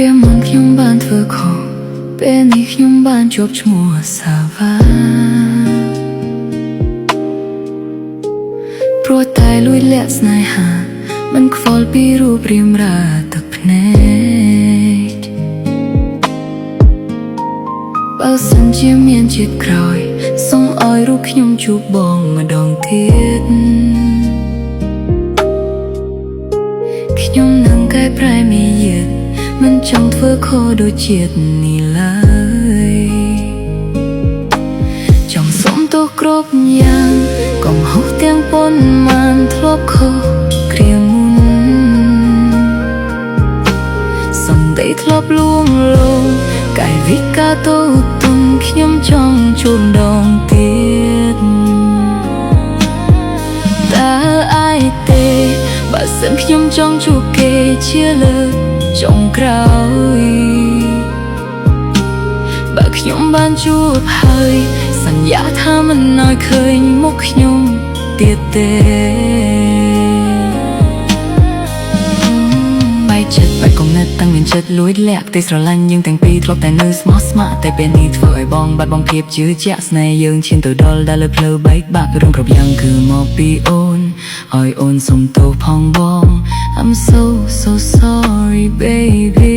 គ្រាមុនខ្ញុំបានធ្វើខុសពេលនេះខ្ញុំបានជាប់ឈ្មោះសាវ៉ាព្រោះតែលួចលាក់ស្នេហាមិនខ្វល់ពីរូបរាងរាទឹកភ្នែកបើសិនជាមានជាតិក្រោយសូមឲ្យរូបខ្ញុំជួបបងម្ដងទៀតខ្ញុំនឹងកែប្រែមារយាទមិនចង់ធ្វើខុសដូចជាតិនេះឡើយចង់សុំទោសគ្រប់យ៉ាងកុំហួសទាំងប៉ុន្មានធ្លាប់ខុសគ្រាមុនសំដីធ្លាប់លួងលោមកាយវិការតូចទុំខ្ញុំចង់ជួបដងទៀតតើអាយទេបើសិនខ្ញុំចង់ជួបគេជាលើកចុងក្រោយបើខ្ញុំបានជួបហើយសន្យាថាមិនឲ្យឃើញមុខខ្ញុំទៀតទេបែកចិត្តបែកគំនិតតាំងមានចិត្តលួចលាក់ទេស្រឡាញ់យើងទាំងពីរធ្លាប់តែនៅស្មោះស្ម័គ្រតែពេលនេះធ្វើឲ្យបងបាត់បង់ភាពជឿជាក់ស្នេហ៍យើងឈានទៅដល់ដែលលើផ្លូវបែកបាក់រឿងគ្រប់យ៉ាងគឺមកពីអូនឲ្យអូនសុំទោសផងបង I'm so sorry baby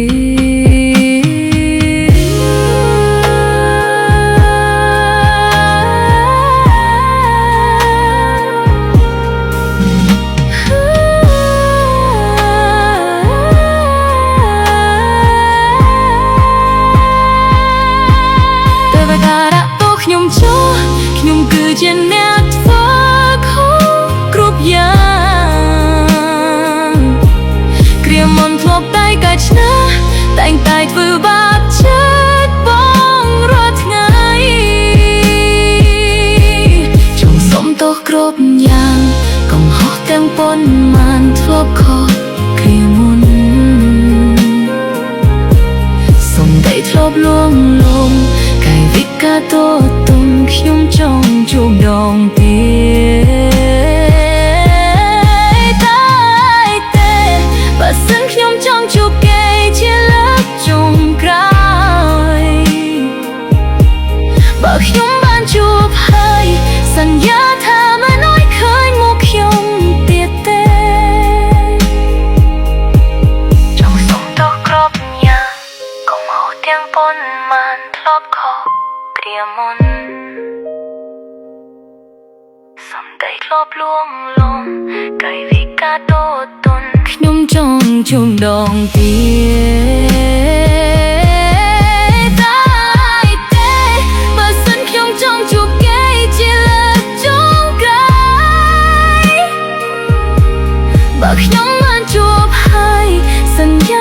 ខ្ញុំគឺជាអ្នកធ្វើខុសគ្រប់យ៉ាងគ្រាមុនធ្លាប់តែកាច់ឆ្នះតែងតែធ្វើបាបចិត្តបងរាល់ថ្ងៃចង់សុំទោសគ្រប់យ៉ាងកុំហោះទាំងប៉ុន្មានធ្លាប់ខុសគ្រាមុនសំដីធ្លាប់លួងលោមកាយវិការតូចទុំខ្ញុំចង់ជួបដងទៀតតែទេបើសិនខ្ញុំចង់ជួបគេជាលើកចុងក្រោយបើខ្ញុំបានជួបហើយសន្យាថាមិនឲ្យឃើញមុខខ្ញុំទៀតទេចង់សុំទោសគ្រប់យ៉ាងកុំហួសទាំងប៉ុន្មានធ្លាប់ខុសគ្រាមុនសំដីធ្លាប់លួងលោមកាយវិការតូចទុនខ្ញុំចង់ជួបដងទៀតតែទេបើសិនខ្ញុំចង់ជួបគេជាលើកចុងក្រោយបើខ្ញុំបានជួបហើយសន្យា